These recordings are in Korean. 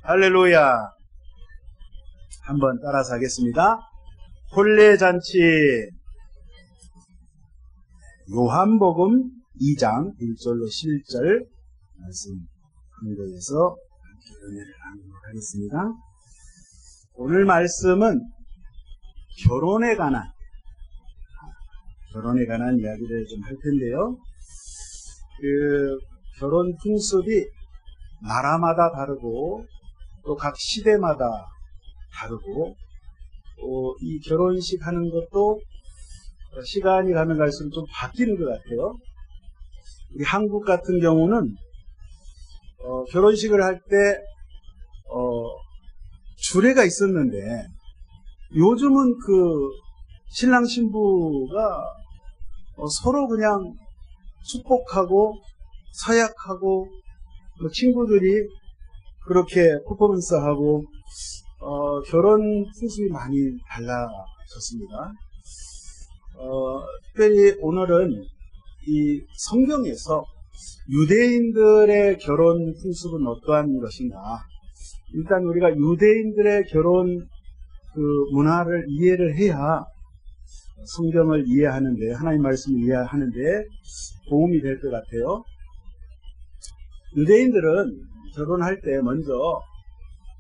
할렐루야. 한번 따라서 하겠습니다. 혼례잔치. 요한복음 2장 1절로 11절 말씀 한거에서 은혜를 나누도록 하겠습니다. 오늘 말씀은 결혼에 관한 이야기를 좀 할 텐데요. 결혼 풍습이 나라마다 다르고 또 각 시대마다 다르고 또 이 결혼식 하는 것도 시간이 가면 갈수록 좀 바뀌는 것 같아요. 우리 한국 같은 경우는 결혼식을 할 때 주례가 있었는데 요즘은 신랑 신부가 서로 그냥 축복하고 서약하고 친구들이 그렇게 퍼포먼스하고 결혼 풍습이 많이 달라졌습니다. 특별히 오늘은 이 성경에서 유대인들의 결혼 풍습은 어떠한 것인가. 일단 우리가 유대인들의 결혼 문화를 이해를 해야 성경을 이해하는데, 하나님 말씀을 이해하는데 도움이 될 것 같아요. 유대인들은 결혼할 때 먼저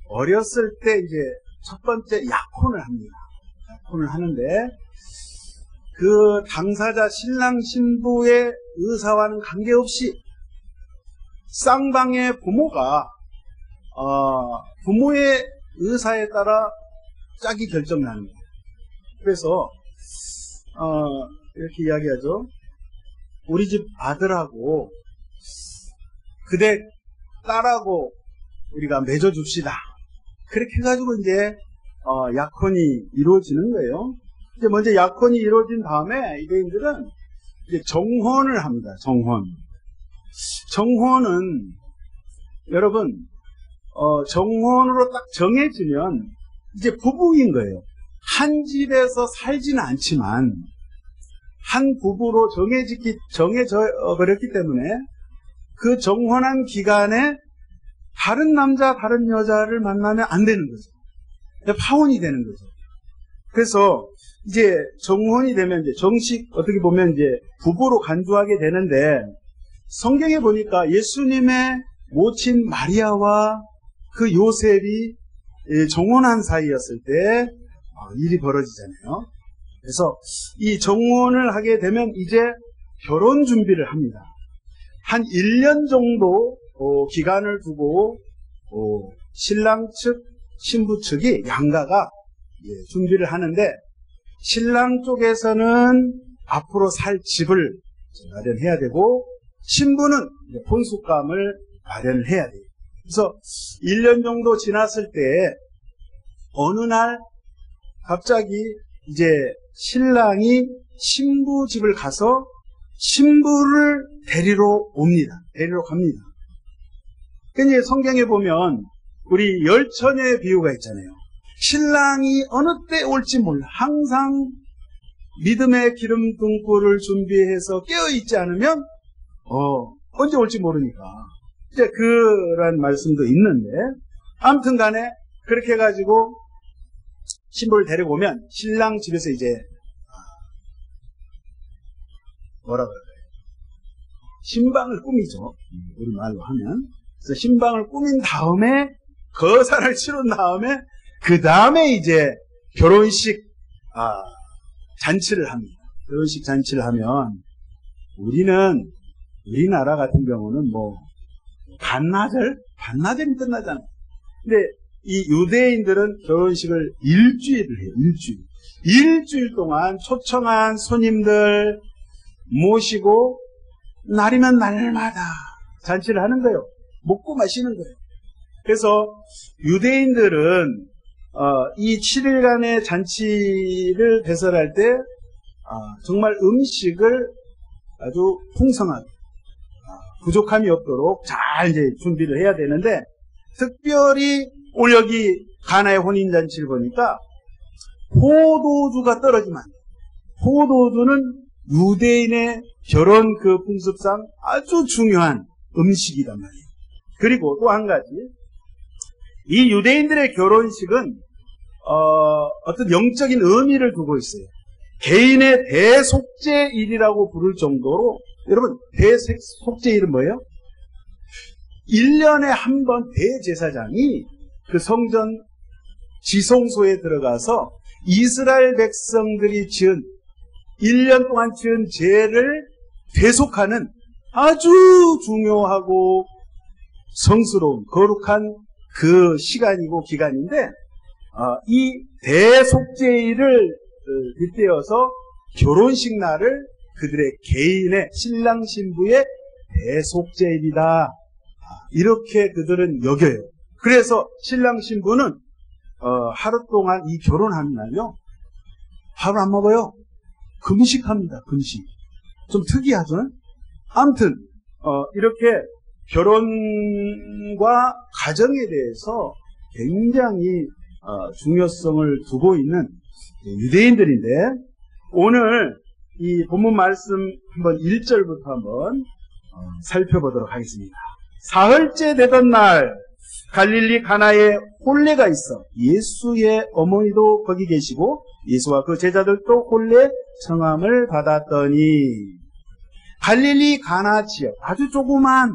어렸을 때 이제 첫 번째 약혼을 합니다. 약혼을 하는데 그 당사자 신랑 신부의 의사와는 관계없이 쌍방의 부모가 부모의 의사에 따라 짝이 결정나는 거예요. 그래서 이렇게 이야기하죠. 우리 집 아들하고 그대 딸하고 우리가 맺어줍시다. 그렇게 해가지고 이제 약혼이 이루어지는 거예요. 이제 먼저 약혼이 이루어진 다음에 유대인들은 이제 정혼을 합니다. 정혼은 여러분 정혼으로 딱 정해지면 이제 부부인 거예요. 한 집에서 살지는 않지만 한 부부로 정해져 버렸기 때문에 그 정혼한 기간에 다른 남자, 다른 여자를 만나면 안 되는 거죠. 파혼이 되는 거죠. 그래서 이제 정혼이 되면 이제 정식 어떻게 보면 이제 부부로 간주하게 되는데, 성경에 보니까 예수님의 모친 마리아와 그 요셉이 정혼한 사이였을 때 일이 벌어지잖아요. 그래서 이 정혼을 하게 되면 이제 결혼 준비를 합니다. 한 1년 정도 기간을 두고 신랑 측, 신부 측이 양가가 준비를 하는데, 신랑 쪽에서는 앞으로 살 집을 마련해야 되고 신부는 혼숙감을 마련을 해야 돼요. 그래서 1년 정도 지났을 때 어느 날 갑자기 이제 신랑이 신부 집을 가서 신부를 데리러 갑니다. 근데 성경에 보면 우리 열처녀의 비유가 있잖아요. 신랑이 어느 때 올지 몰라. 항상 믿음의 기름 등불을 준비해서 깨어있지 않으면 언제 올지 모르니까. 이제 그런 말씀도 있는데, 아무튼 간에 그렇게 해가지고 신부를 데리고 오면 신랑 집에서 이제 뭐라 그럴까요? 신방을 꾸미죠. 우리말로 하면. 그래서 신방을 꾸민 다음에 거사를 치른 다음에 그 다음에 이제 결혼식 잔치를 합니다. 결혼식 잔치를 하면 우리나라 같은 경우는 반나절이 끝나잖아요. 근데 이 유대인들은 결혼식을 일주일을 해요. 일주일 동안 초청한 손님들 모시고 날이면 날마다 잔치를 하는 거예요. 먹고 마시는 거예요. 그래서 유대인들은 이 7일간의 잔치를 배설할 때 정말 음식을 아주 풍성하게 부족함이 없도록 잘 이제 준비를 해야 되는데, 특별히 오늘 여기 가나의 혼인잔치를 보니까 포도주가 떨어지면 안 돼요. 포도주는 유대인의 결혼 그 풍습상 아주 중요한 음식이란 말이에요. 그리고 또 한 가지, 이 유대인들의 결혼식은 어떤 영적인 의미를 두고 있어요. 개인의 대속죄일이라고 부를 정도로, 여러분, 대속죄일은 뭐예요? 1년에 한 번 대제사장이 그 성전 지성소에 들어가서 이스라엘 백성들이 지은 1년 동안 지은 죄를 대속하는 아주 중요하고 성스러운 거룩한 그 시간이고 기간인데, 이 대속죄일을 빗대어서 결혼식 날을 그들의 개인의 신랑 신부의 대속죄일이다, 이렇게 그들은 여겨요. 그래서 신랑 신부는 하루 동안 이 결혼하는 날요, 밥을 안 먹어요. 금식합니다. 금식. 좀 특이하죠? 아무튼 이렇게 결혼과 가정에 대해서 굉장히 중요성을 두고 있는 유대인들인데, 오늘 이 본문 말씀 한번 1절부터 한번 살펴보도록 하겠습니다. 사흘째 되던 날 갈릴리 가나에 혼례가 있어 예수의 어머니도 거기 계시고 예수와 그 제자들도 혼례 청함을 받았더니, 갈릴리 가나 지역 아주 조그만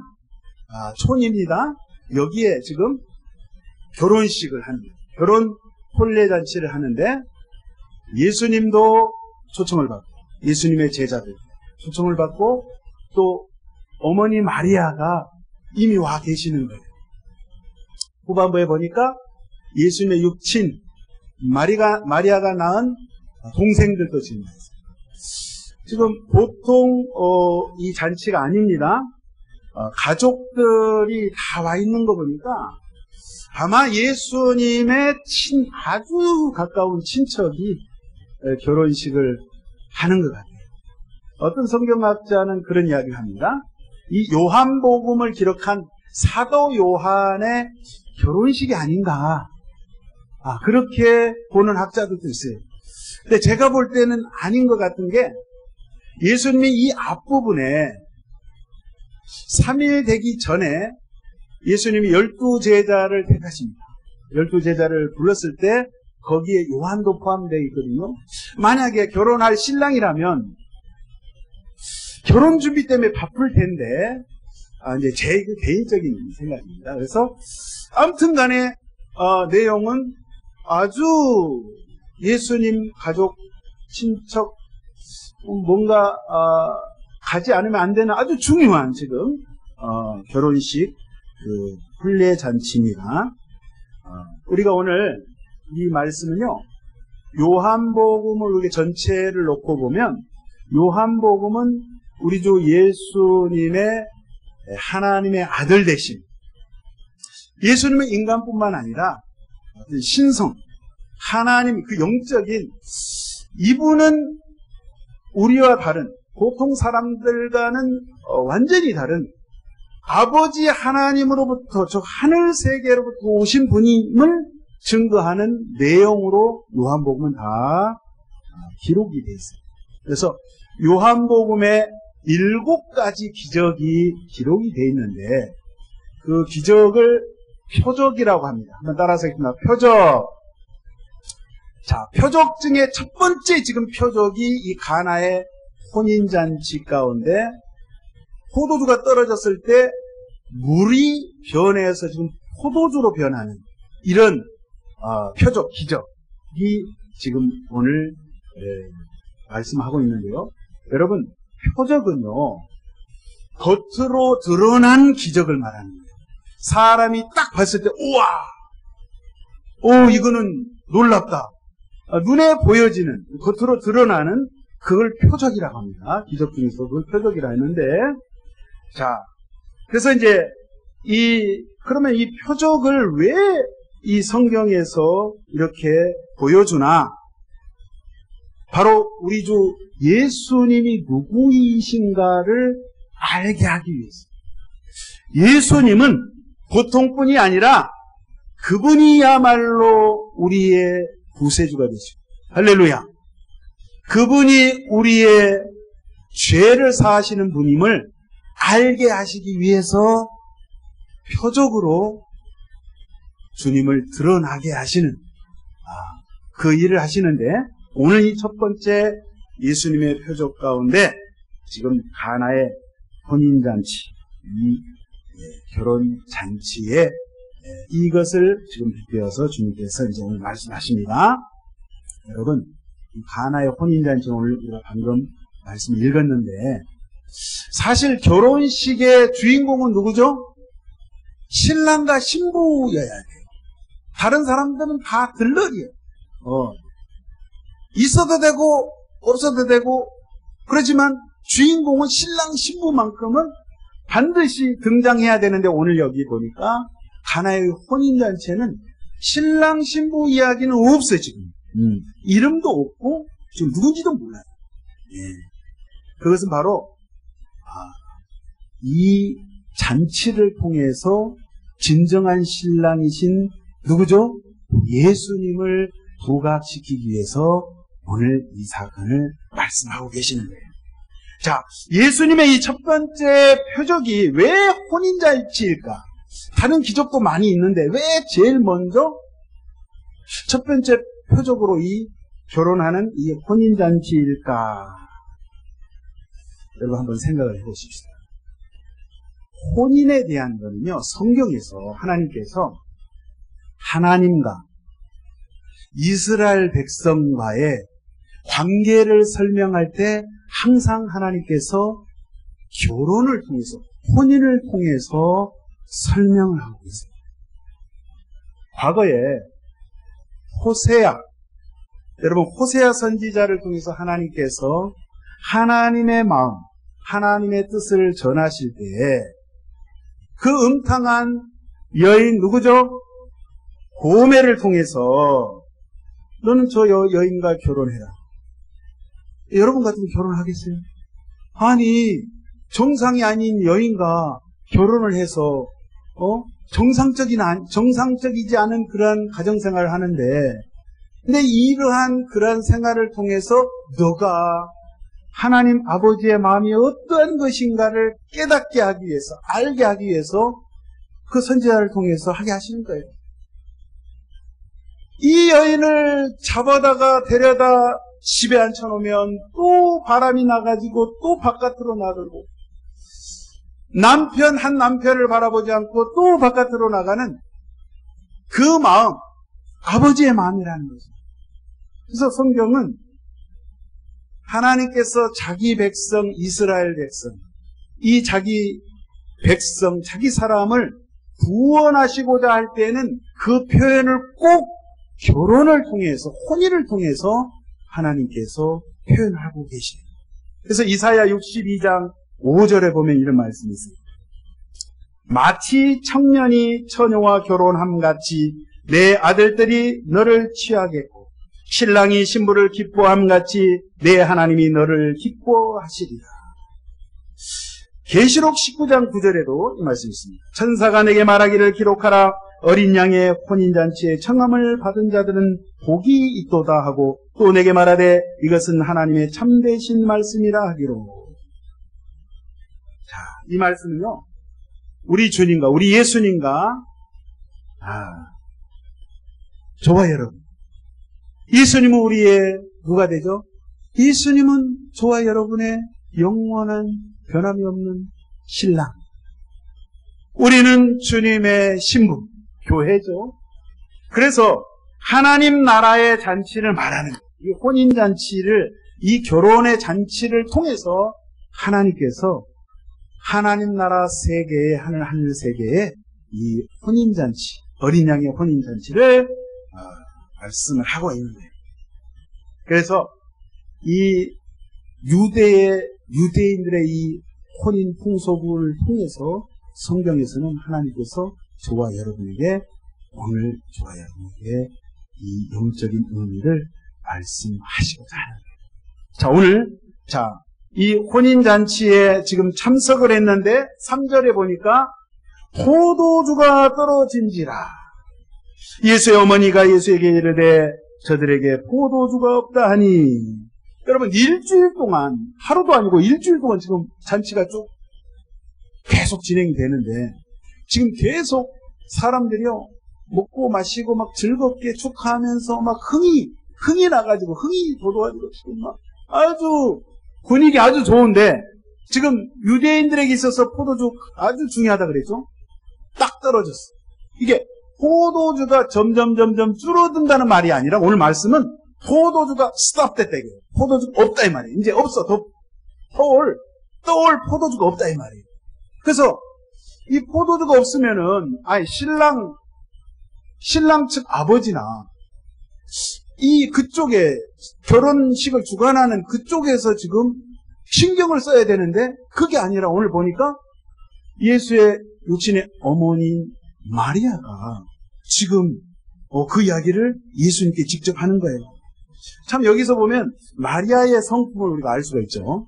촌입니다. 여기에 지금 결혼식을 하는, 결혼 혼례 잔치를 하는데, 예수님도 초청을 받고 예수님의 제자들 초청을 받고 또 어머니 마리아가 이미 와 계시는 거예요. 후반부에 보니까 예수님의 육친 마리아가 낳은 동생들도 지금 있어요. 지금 보통 이 잔치가 아닙니다. 가족들이 다 와 있는 거 보니까 아마 예수님의 아주 가까운 친척이 결혼식을 하는 것 같아요. 어떤 성경학자는 그런 이야기를 합니다. 이 요한복음을 기록한 사도 요한의 결혼식이 아닌가, 그렇게 보는 학자들도 있어요. 근데 제가 볼 때는 아닌 것 같은 게, 예수님이 이 앞부분에 3일 되기 전에 예수님이 12제자를 택하십니다. 12제자를 불렀을 때 거기에 요한도 포함되어 있거든요. 만약에 결혼할 신랑이라면 결혼 준비 때문에 바쁠 텐데, 이제 제 개인적인 생각입니다. 그래서 아무튼 간에 내용은 아주 예수님 가족, 친척, 뭔가 가지 않으면 안 되는 아주 중요한 지금 결혼식 혼례 잔치입니다. 우리가 오늘 이 말씀은요, 요한복음을 이렇게 전체를 놓고 보면, 요한복음은 우리 주 예수님의 하나님의 아들 되심, 예수님은 인간뿐만 아니라 신성, 하나님 그 영적인, 이분은 우리와 다른, 보통 사람들과는 완전히 다른 아버지 하나님으로부터, 저 하늘 세계로부터 오신 분임을 증거하는 내용으로 요한복음은 다 기록이 되어 있어요. 그래서 요한복음에 7가지 기적이 기록이 되어 있는데, 그 기적을 표적이라고 합니다. 한번 따라서 읽겠습니다. 표적. 자, 표적 중에 첫 번째 지금 표적이 이 가나의 혼인잔치 가운데 포도주가 떨어졌을 때 물이 변해서 지금 포도주로 변하는 이런 표적, 기적이 지금 오늘 말씀하고 있는데요. 여러분, 표적은요, 겉으로 드러난 기적을 말하는 거예요. 사람이 딱 봤을 때, 우와! 이거는 놀랍다. 눈에 보여지는, 겉으로 드러나는 그걸 표적이라고 합니다. 기적 중에서 그걸 표적이라 했는데, 자, 그래서 이제 그러면 이 표적을 왜 이 성경에서 이렇게 보여주나? 바로 우리 주 예수님이 누구이신가를 알게 하기 위해서. 예수님은 보통뿐이 아니라 그분이야말로 우리의 구세주가 되시고, 할렐루야. 그분이 우리의 죄를 사하시는 분임을 알게 하시기 위해서 표적으로 주님을 드러나게 하시는 그 일을 하시는데, 오늘 이 첫 번째 예수님의 표적 가운데 지금 가나의 혼인잔치, 이 결혼잔치에 이것을 지금 빗대어서 주님께서 이제 오늘 말씀하십니다. 여러분, 가나의 혼인잔치 오늘 우리가 방금 말씀 읽었는데, 사실 결혼식의 주인공은 누구죠? 신랑과 신부여야 돼요. 다른 사람들은 다 들러리예요. 있어도 되고 없어도 되고, 그렇지만 주인공은 신랑 신부만큼은 반드시 등장해야 되는데, 오늘 여기 보니까 가나의 혼인잔치에는 신랑 신부 이야기는 없어요. 지금 이름도 없고 지금 누군지도 몰라요. 그것은 바로 이 잔치를 통해서 진정한 신랑이신 누구죠? 예수님을 부각시키기 위해서 오늘 이 사건을 말씀하고 계시는 거예요. 자, 예수님의 이 첫 번째 표적이 왜 혼인잔치일까? 다른 기적도 많이 있는데 왜 제일 먼저 첫 번째 표적으로 이 결혼하는 이 혼인잔치일까? 여러분 한번 생각을 해보십시오. 혼인에 대한 거는요, 성경에서 하나님께서 하나님과 이스라엘 백성과의 관계를 설명할 때 항상 하나님께서 결혼을 통해서, 혼인을 통해서 설명을 하고 있어요. 과거에 호세아, 여러분 호세아 선지자를 통해서 하나님께서 하나님의 마음, 하나님의 뜻을 전하실 때에 그 음탕한 여인 누구죠? 고멜을 통해서 너는 저 여인과 결혼해라. 여러분 같으면 결혼하겠어요? 아니, 정상이 아닌 여인과 결혼을 해서 정상적이지 않은 그러한 가정생활을 하는데, 근데 이러한 그러한 생활을 통해서 너가 하나님 아버지의 마음이 어떠한 것인가를 깨닫게 하기 위해서, 알게 하기 위해서 그 선지자를 통해서 하게 하시는 거예요. 이 여인을 잡아다가 데려다 집에 앉혀놓으면 또 바람이 나가지고 또 바깥으로 나들고, 한 남편을 바라보지 않고 또 바깥으로 나가는 그 마음, 아버지의 마음이라는 거죠. 그래서 성경은 하나님께서 자기 백성, 이스라엘 백성, 이 자기 백성, 자기 사람을 구원하시고자 할 때는 그 표현을 꼭 결혼을 통해서, 혼인을 통해서 하나님께서 표현하고 계시네요. 그래서 이사야 62장 5절에 보면 이런 말씀이 있어요. 마치 청년이 처녀와 결혼함같이 내 아들들이 너를 취하겠고 신랑이 신부를 기뻐함같이 내 하나님이 너를 기뻐하시리라. 계시록 19장 9절에도 이 말씀이 있습니다. 천사가 내게 말하기를 기록하라. 어린 양의 혼인잔치에 청함을 받은 자들은 복이 있도다 하고, 또 내게 말하되 이것은 하나님의 참되신 말씀이라 하기로. 자, 이 말씀은요, 우리 주님과 우리 예수님과 저와 여러분, 예수님은 우리의 누가 되죠? 예수님은 저와 여러분의 영원한 변함이 없는 신랑, 우리는 주님의 신부, 교회죠. 그래서 하나님 나라의 잔치를 말하는, 이 혼인잔치를, 이 결혼의 잔치를 통해서 하나님께서 하나님 나라 세계의, 하늘 세계의 이 혼인잔치, 어린 양의 혼인잔치를 말씀을 하고 있는 거예요. 그래서 이 유대인들의 이 혼인 풍속을 통해서 성경에서는 하나님께서 저와 여러분에게, 오늘 저와 여러분에게 이 영적인 의미를 말씀하시고자 하는 거예요. 자, 오늘 이 혼인잔치에 지금 참석을 했는데 3절에 보니까 포도주가 떨어진지라. 예수의 어머니가 예수에게 이르되 저들에게 포도주가 없다 하니. 여러분, 일주일 동안, 하루도 아니고 일주일 동안 지금 잔치가 쭉 계속 진행이 되는데, 지금 계속 사람들이요, 먹고 마시고 막 즐겁게 축하하면서 막 흥이 나가지고, 흥이 돋아가지고 지금 막 아주 분위기 아주 좋은데, 지금 유대인들에게 있어서 포도주 아주 중요하다 그랬죠? 딱 떨어졌어. 이게 포도주가 점점 줄어든다는 말이 아니라 오늘 말씀은 포도주가 스탑됐다 이거예요. 포도주가 없다 이 말이에요. 이제 없어. 떠올 포도주가 없다 이 말이에요. 그래서 이 포도주가 없으면은 신랑 측 아버지나 이 그쪽에 결혼식을 주관하는 그쪽에서 지금 신경을 써야 되는데 그게 아니라 오늘 보니까 예수의 육신의 어머니 마리아가 지금 그 이야기를 예수님께 직접 하는 거예요. 참 여기서 보면 마리아의 성품을 우리가 알 수가 있죠.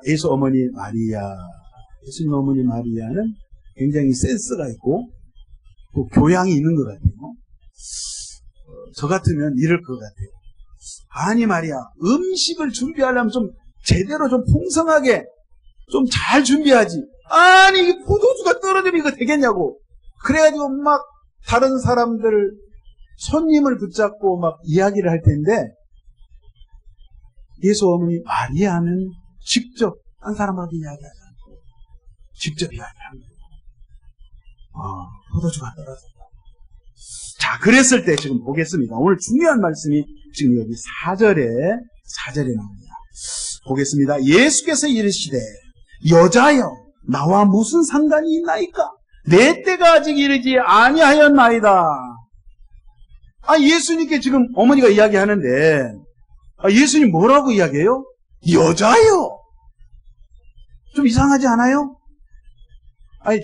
예수 어머니 마리아, 예수님 어머니 마리아는 굉장히 센스가 있고 또 교양이 있는 것 같아요. 저 같으면 이럴 것 같아요. 아니 마리아, 음식을 준비하려면 좀 제대로 좀 풍성하게 좀 잘 준비하지. 아니 이게 포도주가 떨어지면 이거 되겠냐고. 그래가지고 막 다른 사람들 손님을 붙잡고 막 이야기를 할 텐데 예수 어머니 마리아는 직접 한 사람한테 이야기하지 않고 직접 이야기합니다. 포도주가 떨어졌다. 자, 그랬을 때 지금 보겠습니다. 오늘 중요한 말씀이 지금 여기 4절에 나옵니다. 보겠습니다. 예수께서 이르시되 여자여 나와 무슨 상관이 있나이까? 내 때가 아직 이르지 아니하였나이다. 예수님께 지금 어머니가 이야기하는데 예수님 뭐라고 이야기해요? 여자요. 좀 이상하지 않아요?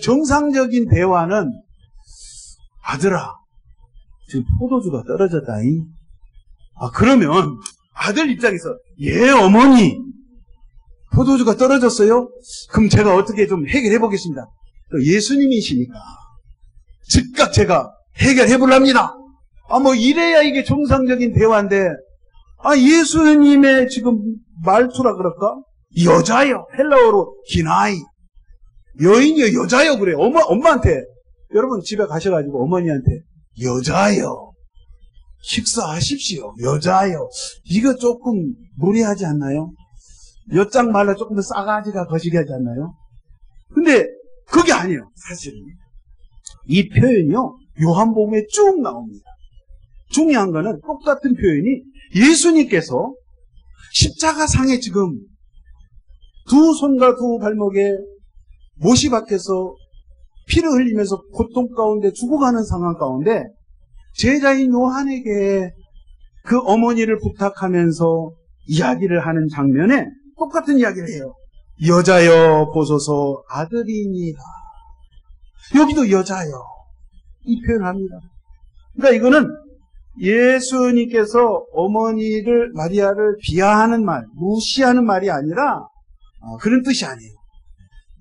정상적인 대화는 아들아 지금 포도주가 떨어졌다잉. 그러면 아들 입장에서 예 어머니 포도주가 떨어졌어요? 그럼 제가 어떻게 좀 해결해 보겠습니다. 예수님이시니까 즉각 제가 해결해 보랍니다. 이래야 이게 정상적인 대화인데 예수님의 지금 말투라 그럴까? 여자요. 헬라어로 기나이. 여인이요 여자요 그래요. 엄마한테 여러분 집에 가셔가지고 어머니한테 여자요. 식사하십시오. 여자요. 이거 조금 무리하지 않나요? 엿장 말로 조금 더 싸가지가 거시기하지 않나요? 근데 그게 아니에요. 사실은 이 표현이요 요한복음에 쭉 나옵니다. 중요한 거는 똑같은 표현이 예수님께서 십자가상에 지금 두 손과 두 발목에 못이 박혀서 피를 흘리면서 고통 가운데 죽어가는 상황 가운데 제자인 요한에게 그 어머니를 부탁하면서 이야기를 하는 장면에 똑같은 이야기를 해요. 여자여 보소서 아들이니라. 여기도 여자여 이 표현을 합니다. 그러니까 이거는 예수님께서 어머니를 마리아를 비하하는 말, 무시하는 말이 아니라 그런 뜻이 아니에요.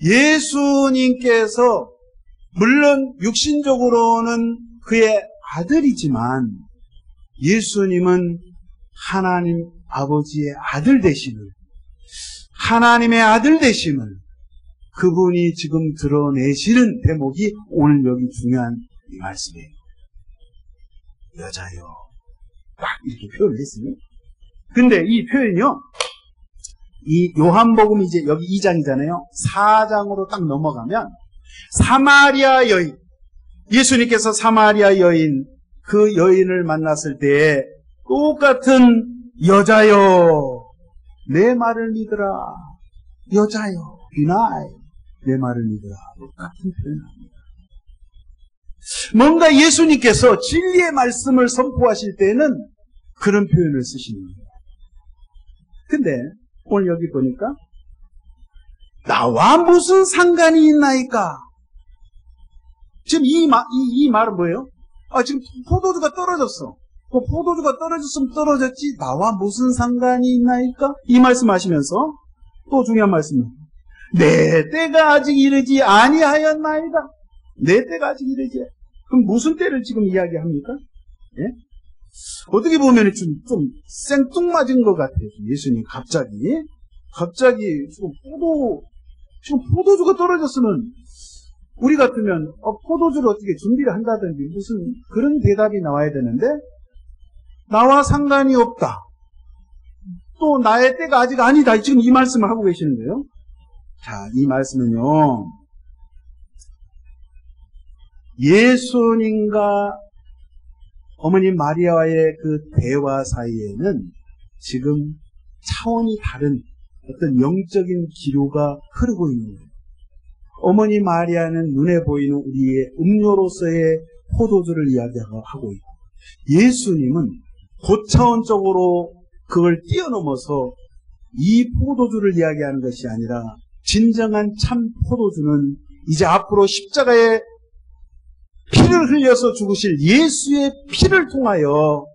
예수님께서 물론 육신적으로는 그의 아들이지만 예수님은 하나님 아버지의 아들 되심을, 하나님의 아들 되심을 그분이 지금 드러내시는 대목이 오늘 여기 중요한 이 말씀이에요. 여자요. 딱 이렇게 표현을 했으면. 근데 이 표현이요. 이 요한복음 이제 여기 2장이잖아요. 4장으로 딱 넘어가면 사마리아 여인, 예수님께서 사마리아 여인, 그 여인을 만났을 때 똑같은 여자요. 내 말을 믿으라. 여자요. 비나이. 내 말을 믿으라. 똑같은 표현합니다. 뭔가 예수님께서 진리의 말씀을 선포하실 때는 그런 표현을 쓰시는 거예요. 근데 오늘 여기 보니까 나와 무슨 상관이 있나이까? 지금 이 말은 뭐예요? 지금 포도주가 떨어졌어. 포도주가 떨어졌으면 떨어졌지 나와 무슨 상관이 있나이까? 이 말씀하시면서 또 중요한 말씀은 내 때가 아직 이르지 아니하였나이다. 내 때가 아직 이르지. 그럼 무슨 때를 지금 이야기합니까? 예? 어떻게 보면 좀 생뚱맞은 것 같아요. 예수님 갑자기 지금 포도주가 떨어졌으면 우리 같으면 포도주를 어떻게 준비를 한다든지 무슨 그런 대답이 나와야 되는데 나와 상관이 없다. 또 나의 때가 아직 아니다. 지금 이 말씀을 하고 계시는 거예요. 자, 이 말씀은요. 예수님과 어머니 마리아와의 그 대화 사이에는 지금 차원이 다른 어떤 영적인 기류가 흐르고 있는 거예요. 어머니 마리아는 눈에 보이는 우리의 음료로서의 포도주를 이야기하고 있고 예수님은 고차원적으로 그걸 뛰어넘어서 이 포도주를 이야기하는 것이 아니라 진정한 참 포도주는 이제 앞으로 십자가에 피를 흘려서 죽으실 예수의 피를 통하여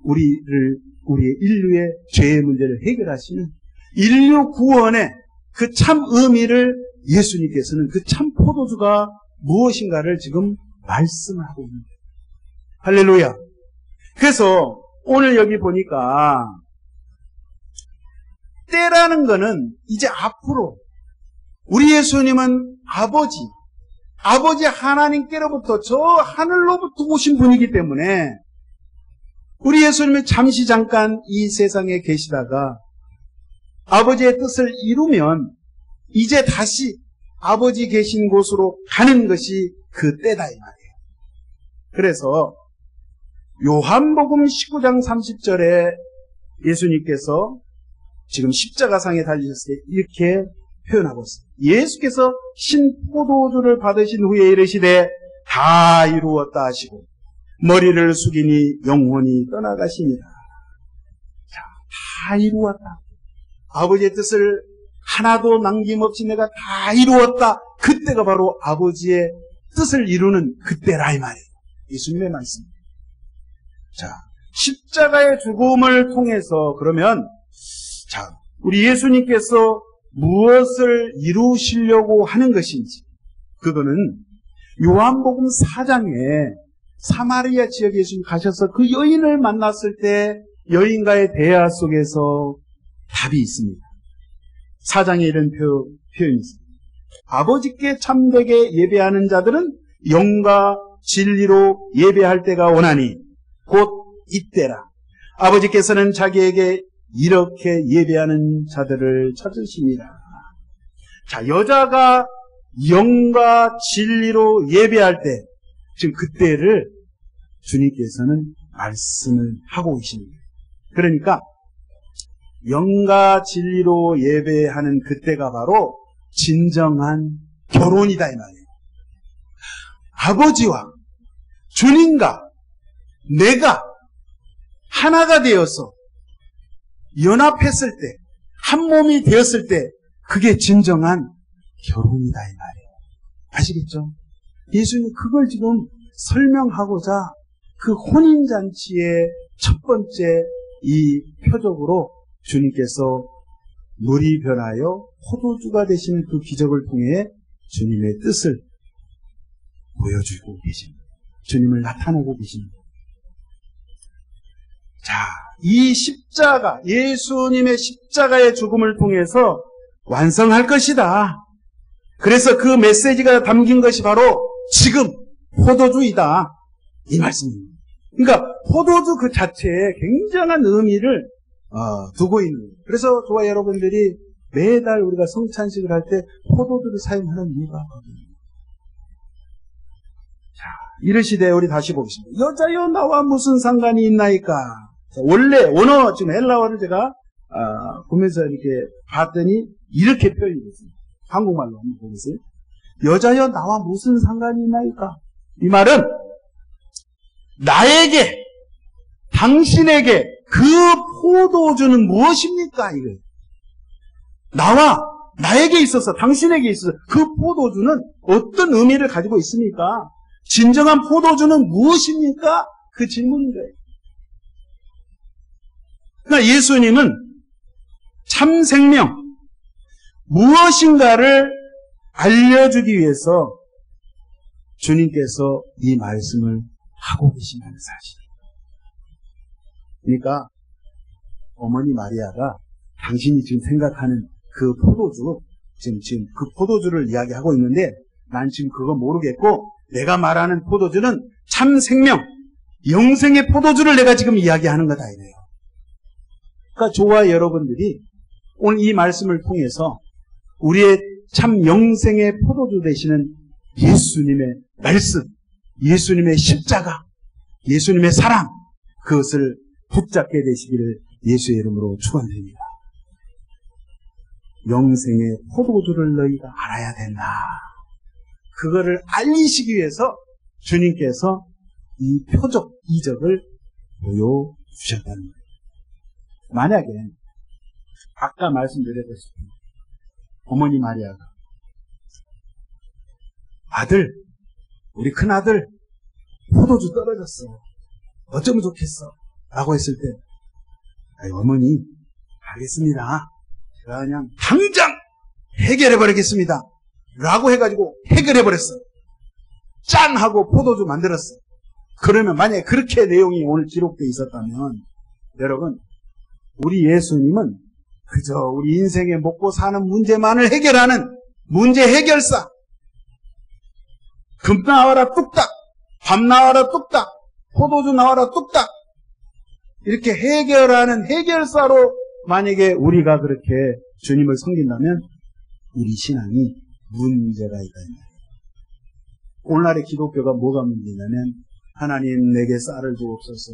우리의 인류의 죄의 문제를 해결하시는 인류 구원의 그 참 의미를 예수님께서는 그 참 포도주가 무엇인가를 지금 말씀을 하고 있는 거예요. 할렐루야. 그래서 오늘 여기 보니까 때라는 거는 이제 앞으로 우리 예수님은 아버지 하나님께로부터 저 하늘로부터 오신 분이기 때문에 우리 예수님이 잠시 잠깐 이 세상에 계시다가 아버지의 뜻을 이루면 이제 다시 아버지 계신 곳으로 가는 것이 그 때다 이 말이에요. 그래서 요한복음 19장 30절에 예수님께서 지금 십자가상에 달리셨을 때 이렇게 표현하고 있어요. 예수께서 신포도주를 받으신 후에 이르시되 다 이루었다 하시고 머리를 숙이니 영혼이 떠나가시니라. 자, 다 이루었다. 아버지의 뜻을 하나도 남김없이 내가 다 이루었다. 그때가 바로 아버지의 뜻을 이루는 그때라 이 말이에요. 예수님의 말씀입니다. 자, 십자가의 죽음을 통해서 그러면 자, 우리 예수님께서 무엇을 이루시려고 하는 것인지 그거는 요한복음 4장에 사마리아 지역에 예수님이 가셔서 그 여인을 만났을 때 여인과의 대화 속에서 답이 있습니다. 4장에 이런 표현이 있습니다. 아버지께 참되게 예배하는 자들은 영과 진리로 예배할 때가 오나니 곧 이때라. 아버지께서는 자기에게 이렇게 예배하는 자들을 찾으시니라. 자, 여자가 영과 진리로 예배할 때, 지금 그때를 주님께서는 말씀을 하고 계십니다. 그러니까 영과 진리로 예배하는 그때가 바로 진정한 결혼이다 이 말이에요. 아버지와 주님과 내가 하나가 되어서 연합했을 때, 한 몸이 되었을 때 그게 진정한 결혼이다 이 말이에요. 아시겠죠? 예수님은 그걸 지금 설명하고자 그 혼인잔치의 첫 번째 이 표적으로 주님께서 물이 변하여 포도주가 되시는 그 기적을 통해 주님의 뜻을 보여주고 계십니다. 주님을 나타내고 계십니다. 자, 이 십자가, 예수님의 십자가의 죽음을 통해서 완성할 것이다. 그래서 그 메시지가 담긴 것이 바로 지금 포도주이다. 이 말씀입니다. 그러니까 포도주 그 자체에 굉장한 의미를 두고 있는 거예요. 그래서 저와 여러분들이 매달 우리가 성찬식을 할 때 포도주를 사용하는 이유가 거기에요. 자, 이르시되 우리 다시 보겠습니다. 여자여 나와 무슨 상관이 있나이까? 자, 원래 원어 지금 헬라어를 제가 보면서 이렇게 봤더니 이렇게 표현이 됐습니다. 한국말로 한번 보겠어요. 여자여 나와 무슨 상관이 있나이까? 이 말은 나에게, 당신에게 그 포도주는 무엇입니까? 이거예요. 나에게 있어서, 당신에게 있어서 그 포도주는 어떤 의미를 가지고 있습니까? 진정한 포도주는 무엇입니까? 그 질문인 거예요. 그러니까 예수님은 참 생명, 무엇인가를 알려주기 위해서 주님께서 이 말씀을 하고 계신다는 사실이에요. 그러니까 어머니 마리아가 당신이 지금 생각하는 그 포도주, 지금 그 포도주를 이야기하고 있는데 난 지금 그거 모르겠고 내가 말하는 포도주는 참 생명, 영생의 포도주를 내가 지금 이야기하는 거다 이래요. 그러니까 저와 여러분들이 오늘 이 말씀을 통해서 우리의 참 영생의 포도주 되시는 예수님의 말씀, 예수님의 십자가, 예수님의 사랑, 그것을 붙잡게 되시기를 예수의 이름으로 축원드립니다. 영생의 포도주를 너희가 알아야 된다. 그거를 알리시기 위해서 주님께서 이 표적, 이적을 보여주셨다는 거예요. 만약에 아까 말씀드렸듯이 어머니 마리아가 아들, 우리 큰아들 포도주 떨어졌어. 어쩌면 좋겠어. 라고 했을 때 어머니 알겠습니다. 제가 그냥 당장 해결해버리겠습니다. 라고 해가지고 해결해버렸어. 짠! 하고 포도주 만들었어. 그러면 만약에 그렇게 내용이 오늘 기록되어 있었다면 여러분 우리 예수님은 그저 우리 인생에 먹고 사는 문제만을 해결하는 문제 해결사. 금 나와라 뚝딱, 밥 나와라 뚝딱, 포도주 나와라 뚝딱 이렇게 해결하는 해결사로 만약에 우리가 그렇게 주님을 섬긴다면 우리 신앙이 문제가 있다 이 말이에요. 오늘날의 기독교가 뭐가 문제냐면 하나님 내게 쌀을 주옵소서,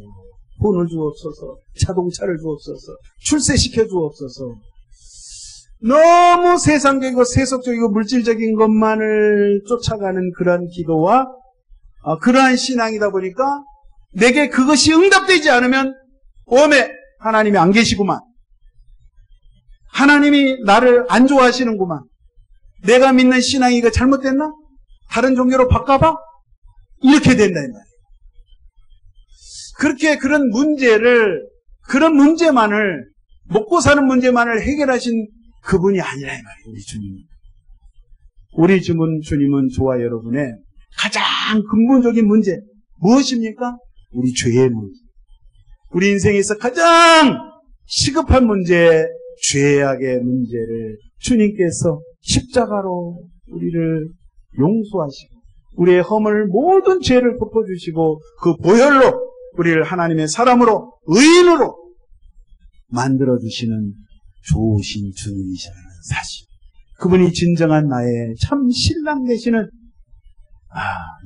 돈을 주옵소서, 자동차를 주옵소서, 출세시켜 주옵소서. 너무 세상적이고 세속적이고 물질적인 것만을 쫓아가는 그러한 기도와 그러한 신앙이다 보니까 내게 그것이 응답되지 않으면 오메 하나님이 안 계시구만. 하나님이 나를 안 좋아하시는구만. 내가 믿는 신앙이 이거 잘못됐나? 다른 종교로 바꿔봐? 이렇게 된다 이 말이에요. 그렇게 그런 문제만을 먹고 사는 문제만을 해결하신 그분이 아니라 이 말이에요. 우리 주님은. 우리 주님은 저와 여러분의 가장 근본적인 문제 무엇입니까? 우리 죄의 문제. 우리 인생에서 가장 시급한 문제, 죄악의 문제를 주님께서 십자가로 우리를 용서하시고 우리의 허물 모든 죄를 덮어주시고 그 보혈로 우리를 하나님의 사람으로 의인으로 만들어주시는 좋으신 주님이시라는 사실. 그분이 진정한 나의 참 신랑 되시는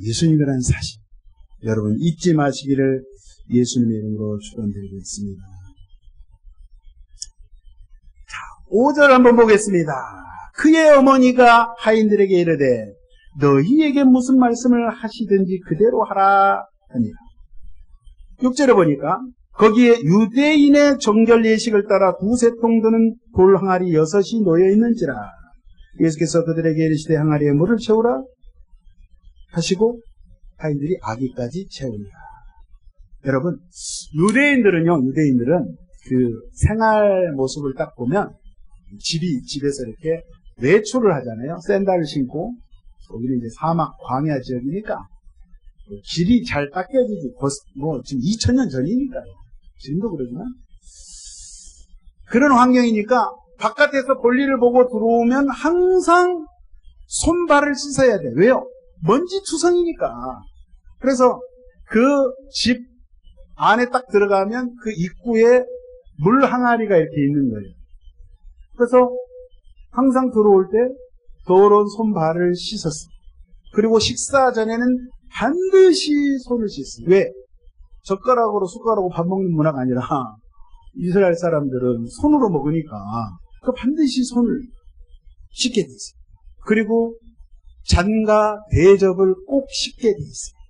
예수님이라는 사실. 여러분 잊지 마시기를 예수님의 이름으로 축원드리고 있습니다. 자, 5절 한번 보겠습니다. 그의 어머니가 하인들에게 이르되 너희에게 무슨 말씀을 하시든지 그대로 하라 하니라. 6절에 보니까 거기에 유대인의 정결 예식을 따라 두세 통 드는 돌 항아리 6이 놓여 있는지라. 예수께서 그들에게 이르시되 항아리에 물을 채우라 하시고 하인들이 아기까지 채우니라. 여러분 유대인들은 그 생활 모습을 딱 보면 집에서 이렇게 외출을 하잖아요. 샌들을 신고. 여기는 이제 사막 광야 지역이니까 길이 잘 닦여지지. 지금 2000년 전이니까요. 지금도 그러지만 그런 환경이니까 바깥에서 볼일을 보고 들어오면 항상 손발을 씻어야 돼. 왜요? 먼지 투성이니까. 그래서 그 집 안에 딱 들어가면 그 입구에 물 항아리가 이렇게 있는 거예요. 그래서 항상 들어올 때 더러운 손발을 씻었어요. 그리고 식사 전에는 반드시 손을 씻어요. 왜? 젓가락으로 숟가락으로 밥 먹는 문화가 아니라 이스라엘 사람들은 손으로 먹으니까 반드시 손을 씻게 돼 있어요. 그리고 잔과 대접을 꼭 씻게 돼 있어요.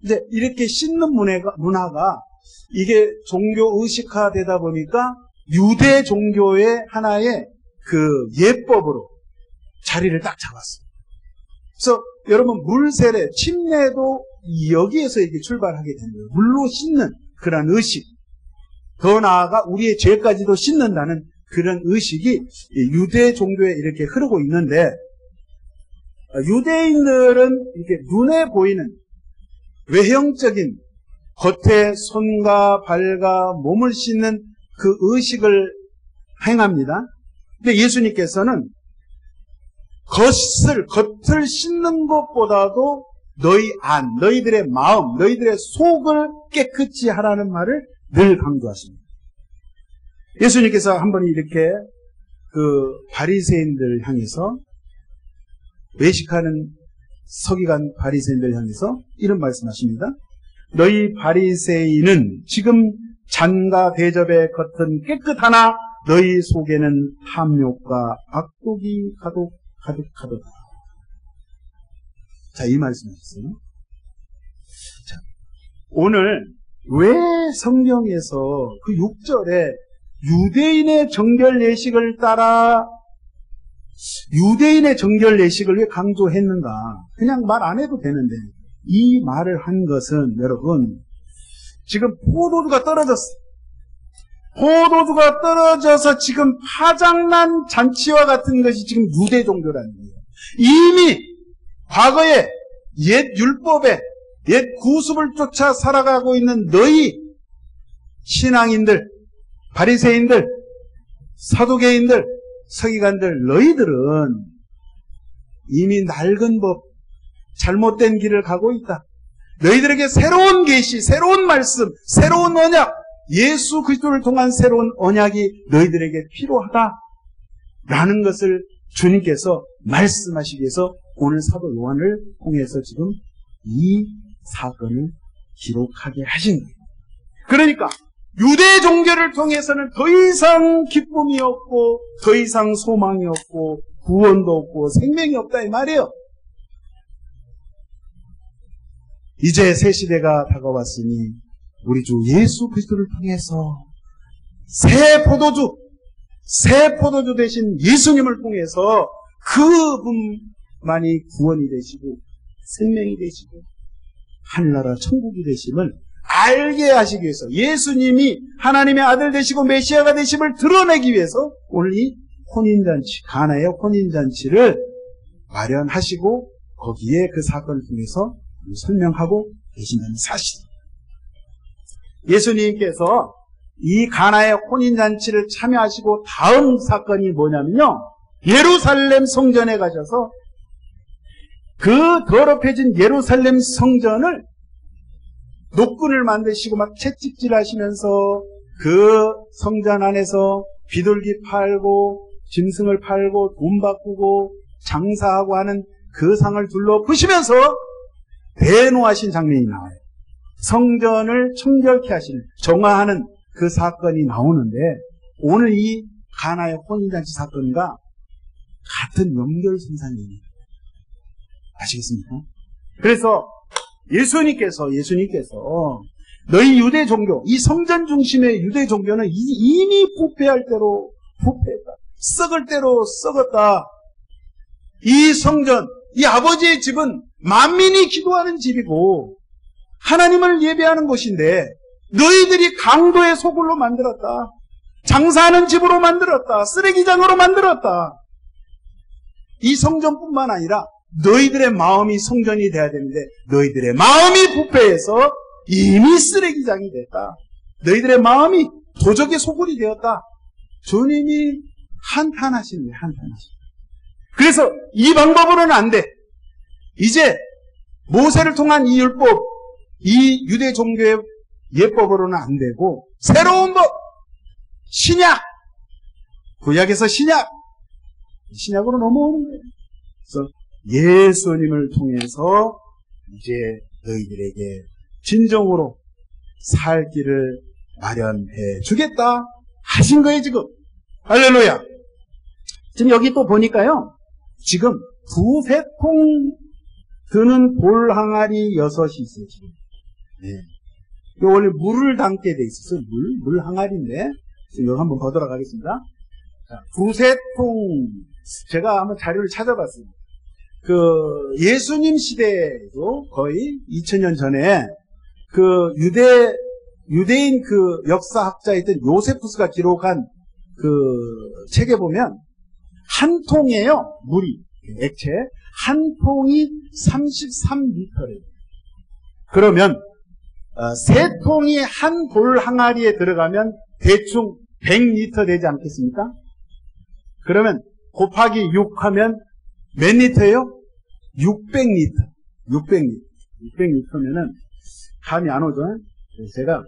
이제 이렇게 씻는 문화가 이게 종교 의식화되다 보니까 유대 종교의 하나의 그 예법으로 자리를 딱 잡았어요. 그래서 여러분 물 세례, 침례도 여기에서 이렇게 출발하게 된 거예요. 물로 씻는 그런 의식. 더 나아가 우리의 죄까지도 씻는다는 그런 의식이 유대 종교에 이렇게 흐르고 있는데 유대인들은 이렇게 눈에 보이는 외형적인 겉에 손과 발과 몸을 씻는 그 의식을 행합니다. 근데 예수님께서는 겉을 씻는 것보다도 너희 안, 너희들의 마음, 너희들의 속을 깨끗이 하라는 말을 늘 강조하십니다. 예수님께서 한 번 이렇게 그 바리새인들 향해서, 외식하는 서기관 바리새인들 향해서 이런 말씀하십니다. 너희 바리새인은 지금 잔과 대접의 겉은 깨끗하나 너희 속에는 탐욕과 악독이 가득하도다. 자, 이 말씀이셨어요. 자, 오늘 왜 성경에서 그 6절에 유대인의 정결 예식을 따라 유대인의 정결 예식을 왜 강조했는가? 그냥 말 안 해도 되는데, 이 말을 한 것은 여러분, 지금 포도주가 떨어졌어요. 포도주가 떨어져서 지금 파장난 잔치와 같은 것이 지금 유대 종교라는 거예요. 이미 과거에 옛 율법에 옛 구습을 쫓아 살아가고 있는 너희 신앙인들, 바리새인들, 사두개인들, 서기관들, 너희들은 이미 낡은 법, 잘못된 길을 가고 있다. 너희들에게 새로운 계시, 새로운 말씀, 새로운 언약, 예수 그리스도를 통한 새로운 언약이 너희들에게 필요하다 라는 것을 주님께서 말씀하시기 위해서 오늘 사도 요한을 통해서 지금 이 사건을 기록하게 하신 거예요. 그러니까 유대 종교를 통해서는 더 이상 기쁨이 없고 더 이상 소망이 없고 구원도 없고 생명이 없다 이 말이에요. 이제 새 시대가 다가왔으니 우리 주 예수 그리스도를 통해서 새 포도주 되신 예수님을 통해서 그분만이 구원이 되시고 생명이 되시고 하늘나라 천국이 되심을 알게 하시기 위해서, 예수님이 하나님의 아들 되시고 메시아가 되심을 드러내기 위해서 오늘 이 혼인잔치, 가나의 혼인잔치를 마련하시고 거기에 그 사건을 통해서 설명하고 계신다는 사실. 예수님께서 이 가나의 혼인잔치를 참여하시고 다음 사건이 뭐냐면요, 예루살렘 성전에 가셔서 그 더럽혀진 예루살렘 성전을 노끈을 만드시고 막 채찍질 하시면서 그 성전 안에서 비둘기 팔고 짐승을 팔고 돈 바꾸고 장사하고 하는 그 상을 둘러 부시면서 대노하신 장면이 나와요. 성전을 청결케 하시는, 정화하는 그 사건이 나오는데 오늘 이 가나의 혼인잔치 사건과 같은 연결선상이에요. 아시겠습니까? 그래서 예수님께서 너희 유대 종교, 이 성전 중심의 유대 종교는 이미 부패할 대로 부패했다. 썩을 대로 썩었다. 이 성전, 이 아버지의 집은 만민이 기도하는 집이고 하나님을 예배하는 곳인데 너희들이 강도의 소굴로 만들었다. 장사하는 집으로 만들었다. 쓰레기장으로 만들었다. 이 성전뿐만 아니라 너희들의 마음이 성전이 돼야 되는데 너희들의 마음이 부패해서 이미 쓰레기장이 됐다. 너희들의 마음이 도적의 소굴이 되었다. 주님이 한탄하시는 거예요. 한탄하시는. 그래서 이 방법으로는 안 돼. 이제 모세를 통한 이 율법, 이 유대 종교의 예법으로는 안 되고 새로운 법, 신약, 구약에서 신약으로 넘어오는 거예요. 그래서 예수님을 통해서 이제 너희들에게 진정으로 살 길을 마련해 주겠다 하신 거예요, 지금. 할렐루야. 지금 여기 또 보니까요, 지금 두세 통 드는 돌 항아리 6이 있어요, 지금. 네. 이거 원래 물을 담게 돼 있어서 물 항아리인데, 지금 여기 한번 보도록 하겠습니다. 자, 두세 통, 제가 한번 자료를 찾아봤습니다. 그 예수님 시대에도 거의 2000년 전에 그 유대인 그 역사학자였던 요세푸스가 기록한 그 책에 보면 한 통이에요. 물이, 액체 한 통이 33리터래요. 그러면 세 통이 한 돌 항아리에 들어가면 대충 100리터 되지 않겠습니까? 그러면 곱하기 6 하면 몇 리터예요? 600리터. 600리터면은 감이 안 오죠? 제가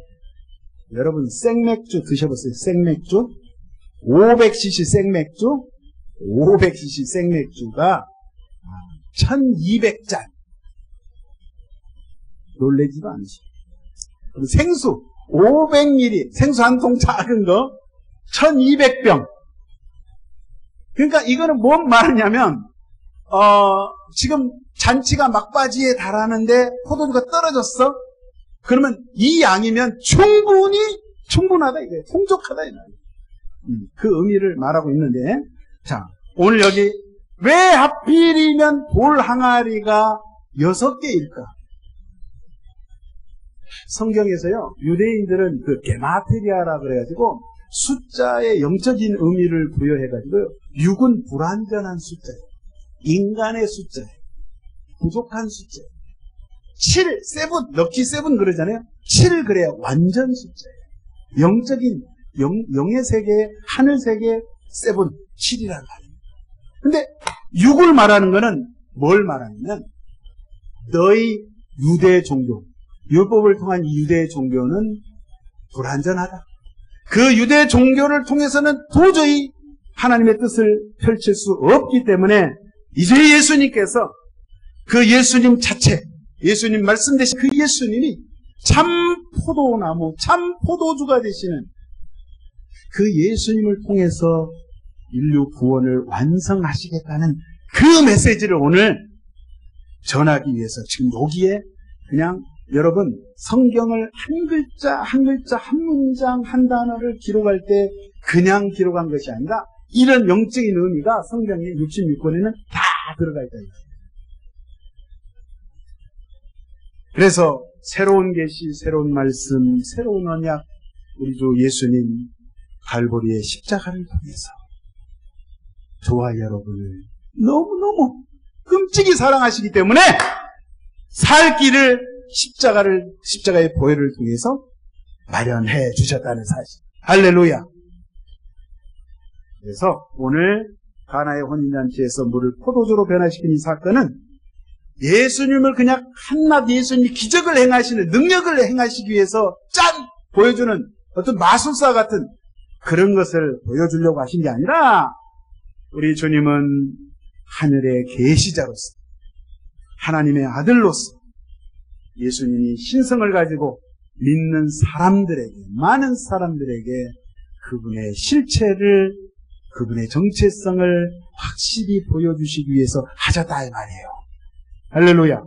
여러분 생맥주 드셔보세요. 생맥주 500cc 생맥주 500cc 생맥주가 1200잔. 놀라지도 않으시죠? 그럼 생수 500ml 생수 한 통 작은 거 1200병. 그러니까 이거는 뭔 말이냐면 지금 잔치가 막바지에 달하는데 포도주가 떨어졌어? 그러면 이 양이면 충분하다 이거예요. 풍족하다 이 말이에요. 그 의미를 말하고 있는데, 자, 오늘 여기 왜 하필이면 돌 항아리가 6개일까? 성경에서요, 유대인들은 그 게마트리아라 그래가지고 숫자의 영적인 의미를 부여해가지고요, 6은 불완전한 숫자예요. 인간의 숫자예요. 부족한 숫자예요. 7, 세븐, 럭키 세븐 그러잖아요. 7 그래야 완전 숫자예요. 영적인, 영의 세계, 하늘 세계, 세븐, 7이란 말이에요. 근데 6을 말하는 거는 뭘 말하냐면, 너희 유대 종교, 율법을 통한 유대 종교는 불완전하다. 그 유대 종교를 통해서는 도저히 하나님의 뜻을 펼칠 수 없기 때문에 이제 예수님께서 그 예수님 자체, 예수님 말씀 대신 그 예수님이 참 포도나무, 참 포도주가 되시는 그 예수님을 통해서 인류 구원을 완성하시겠다는 그 메시지를 오늘 전하기 위해서 지금 여기에 그냥 여러분 성경을 한 글자 한 글자 한 문장 한 단어를 기록할 때 그냥 기록한 것이 아니라 이런 영적인 의미가 성경의 66권에는 다 들어가 있다. 그래서 새로운 계시, 새로운 말씀, 새로운 언약, 우리 주 예수님 갈보리의 십자가를 통해서 저와 여러분을 너무너무 끔찍이 사랑하시기 때문에 살 길을 십자가의 보혈을 통해서 마련해 주셨다는 사실. 할렐루야. 그래서 오늘 가나의 혼인잔치에서 물을 포도주로 변화시킨 이 사건은 예수님을 그냥 한낱 예수님이 기적을 행하시는 능력을 행하시기 위해서 보여주는 어떤 마술사 같은 그런 것을 보여주려고 하신 게 아니라 우리 주님은 하늘의 계시자로서 하나님의 아들로서 예수님이 신성을 가지고 믿는 사람들에게, 많은 사람들에게 그분의 실체를, 그분의 정체성을 확실히 보여주시기 위해서 하셨다 이 말이에요. 할렐루야.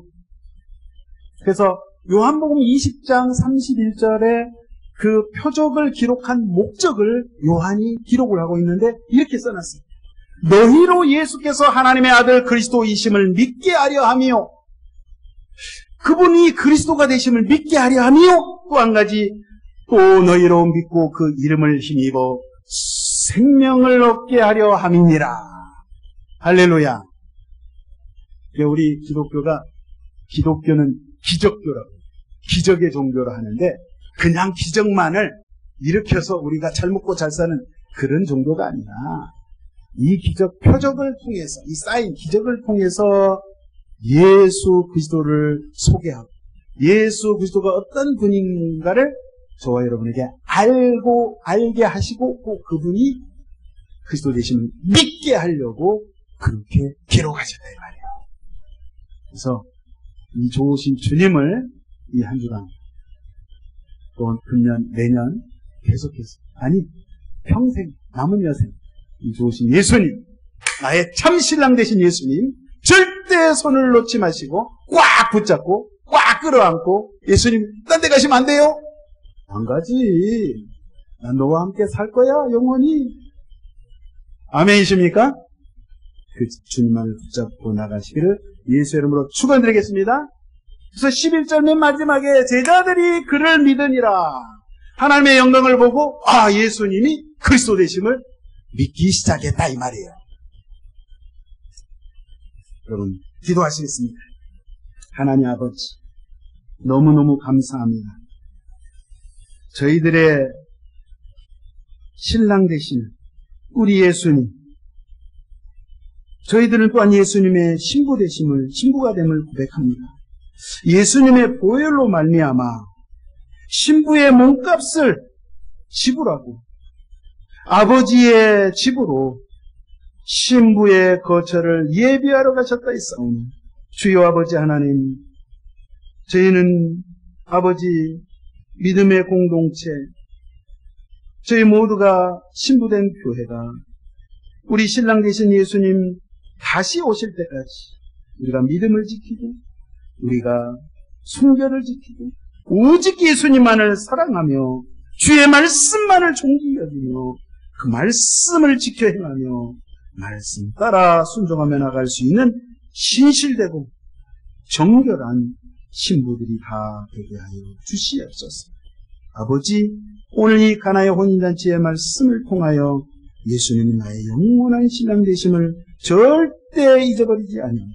그래서 요한복음 20장 31절에 그 표적을 기록한 목적을 요한이 기록을 하고 있는데 이렇게 써놨어요. 너희로 예수께서 하나님의 아들 그리스도이심을 믿게 하려 하며, 그분이 그리스도가 되심을 믿게 하려 하며, 또 한 가지, 또 너희로 믿고 그 이름을 힘입어 생명을 얻게 하려 함이니라. 할렐루야. 우리 기독교는 기적교라고, 기적의 종교로 하는데 그냥 기적만을 일으켜서 우리가 잘 먹고 잘 사는 그런 종교가 아니라 이 기적 표적을 통해서, 이 쌓인 기적을 통해서 예수 그리스도를 소개하고 예수 그리스도가 어떤 분인가를 저와 여러분에게 알게 하시고 꼭 그분이 그리스도 되심을 믿게 하려고 그렇게 기록하셨다 이 말이에요. 그래서 이 좋으신 주님을 이 한 주간 또 금년 내년 계속해서, 아니 평생 남은 여생 이 좋으신 예수님, 나의 참 신랑 되신 예수님 절대 손을 놓지 마시고 꽉 붙잡고 꽉 끌어안고, 예수님 딴 데 가시면 안 돼요. 안 가지. 난 너와 함께 살 거야 영원히. 아멘이십니까? 그 주님만을 붙잡고 나가시기를 예수 이름으로 축원드리겠습니다. 그래서 11절 맨 마지막에 제자들이 그를 믿으니라. 하나님의 영광을 보고 예수님이 그리스도 되심을 믿기 시작했다 이 말이에요. 여러분 기도하시겠습니다. 하나님 아버지, 너무너무 감사합니다. 저희들의 신랑 되시는 우리 예수님, 저희들은 또한 예수님의 신부가 됨을 고백합니다. 예수님의 보혈로 말미암아 신부의 몸값을 지불하고 아버지의 집으로 신부의 거처를 예비하러 가셨다 했사오니 주여 아버지 하나님, 저희는 아버지 믿음의 공동체, 저희 모두가 신부된 교회가 우리 신랑 되신 예수님 다시 오실 때까지 우리가 믿음을 지키고 우리가 순결을 지키고 오직 예수님만을 사랑하며 주의 말씀만을 존귀히 여기며 그 말씀을 지켜 행하며 말씀 따라 순종하며 나갈 수 있는 신실되고 정결한 신부들이 다 되게 하여 주시옵소서. 아버지, 오늘 이 가나의 혼인잔치의 말씀을 통하여 예수님이 나의 영원한 신랑 되심을 절대 잊어버리지 아니하고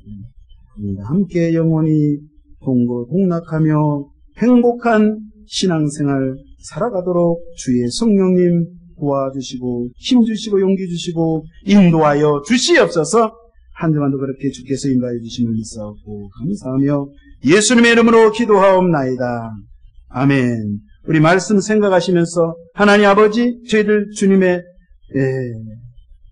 우리가 함께 영원히 동거동락하며 행복한 신앙생활 살아가도록 주의 성령님 도와주시고 힘주시고 용기 주시고 인도하여 주시옵소서. 한 주만도 그렇게 주께서 인도하여 주심을 믿사옵고 감사하며 예수님의 이름으로 기도하옵나이다. 아멘. 우리 말씀 생각하시면서 하나님 아버지, 저희들 주님의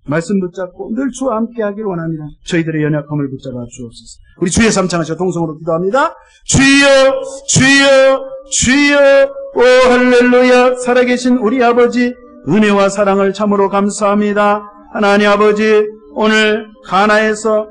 말씀 붙잡고 늘 주와 함께하길 원합니다. 저희들의 연약함을 붙잡아 주옵소서. 우리 주의 삼창하셔 동성으로 기도합니다. 주여, 주여, 주여. 오 할렐루야. 살아계신 우리 아버지, 은혜와 사랑을 참으로 감사합니다. 하나님 아버지, 오늘 가나에서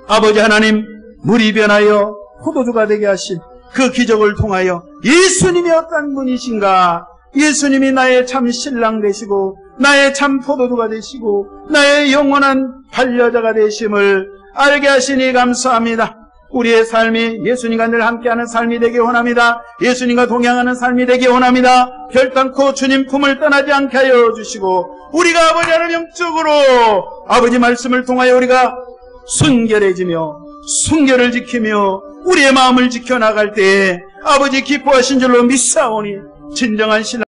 아버지 하나님 물이 변하여 포도주가 되게 하신 그 기적을 통하여 예수님이 어떤 분이신가, 예수님이 나의 참 신랑 되시고 나의 참 포도주가 되시고 나의 영원한 반려자가 되심을 알게 하시니 감사합니다. 우리의 삶이 예수님과 늘 함께하는 삶이 되기 원합니다. 예수님과 동행하는 삶이 되기 원합니다. 결단코 주님 품을 떠나지 않게 하여 주시고 우리가 아버지 하나님 영적으로 아버지 말씀을 통하여 우리가 순결해지며 순결을 지키며 우리의 마음을 지켜나갈 때에 아버지 기뻐하신 줄로 믿사오니 진정한 신랑